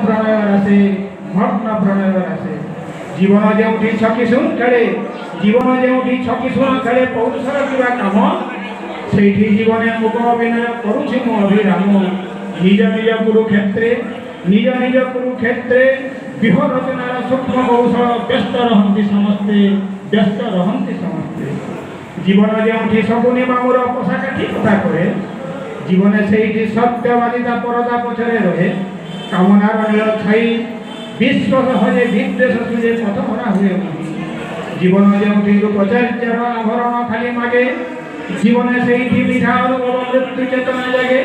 प्रणय राशि मग्न प्रणय राशि जीवन जो छकी शुण खेले जीवन जो छकी शुण खेले पौरुषर किबा काम से जीवन मुख अभिनय करुछि मो अभिराम निज निज कुरुक्षेत्रे निज निज कुरुक्षेत्रे व्यूह रचनार सूक्ष्म कौशल व्यस्त रहती समस्ते जीवन जो शकुनी मामूर पोषाकाठी कथा कहे जीवन से सत्यवादिता परदा पछरे रहे कामनार नील छाई विश्वास हजे विद्वेष सुझे पथभरा हुए जीवन जो रूपचार्यर आभरण खाली मागे जीवन से मिठा अनुभव मृत्यु चेतना जागे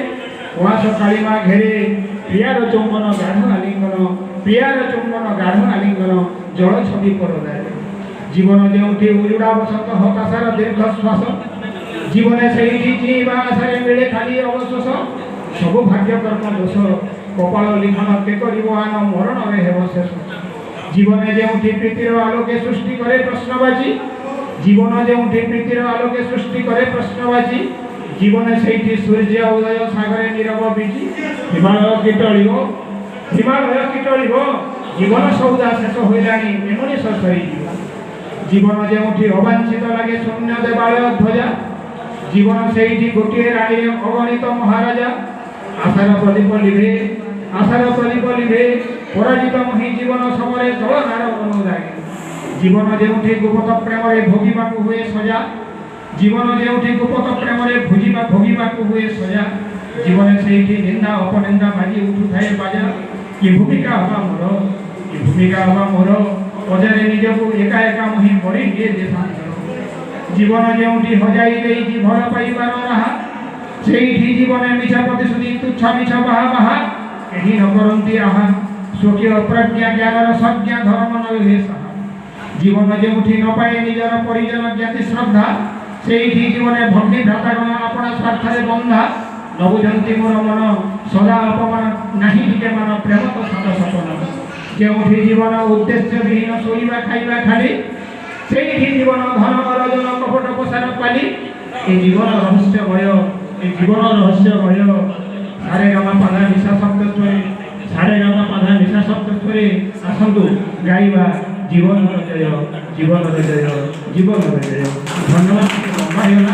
उहास कालीमा घेरे प्रियार चुंबन गाढ़ आलिंगन प्रियार चुंबन गाढ़ आलिंगन जल छवि परदाय जीवन जो उजुड़ा बसत हताशार दीर्घश्वास जीवन से जीवा आशारे मिले खाली अवशोष सब भाग्य कर्म दोष कपाल लिखन के आन मरण हेब शेष जीवन जो प्रीतिर आलोके सृष्टि करे प्रश्नबाजी जीवन जो प्रीतिर आलोके सृष्टि करे प्रश्नबाजी जीवन से सूर्य उदय सागरे नीरव बीजी हिमालय की टलिब जीवन सौदा शेष होइलानी मेमोरी सरी जीवन जो अवांछित लगे शून्य देवालय ध्वजा जीवन से गोटे राणी अगणित महाराजा आशार प्रदीप लिभे पराजित मही जीवन समरे जलनार अनुरागे जीवन जो गुप्त प्रेम भोगिबा हुए सजा जीवन जो गुप्त प्रेम भोगिबा हुए सजा जीवन से निंदा अपनिंदा बाजी उठू थाए बाजा कि भूमिका हवा मोर बजारे निजक एका एका मही मरी दिए देशांतर जीवन जो हजाई देई भर पाइबार रहा से जीवन मिछा प्रतिश्रुति तुच्छ मिछा बाहा एही न करती आहा स्वकीय प्रज्ञा ज्ञानर संज्ञा धर्म नहे साहा जीवन जो न पाए निजर परिजन ज्ञाति श्रद्धा से जीवन भक्ति भ्रातागण अपना स्वार्थ बंधा न बुझंती मोर मन सदा अपमान नहीं टिके मान प्रेम तो सत सपन जो जीवन उद्देश्य विहीन शोवा खाइबा खाली से जीवन धन अर्जन कपट प्रसार पाली ए जीवन रहस्यमय सारे गामा पाधा निशा शब्द स्वरे सारे गामा पाधा निशा शब्द स्वरे आसंतु गाइबा जीवन जय धन्यवाद।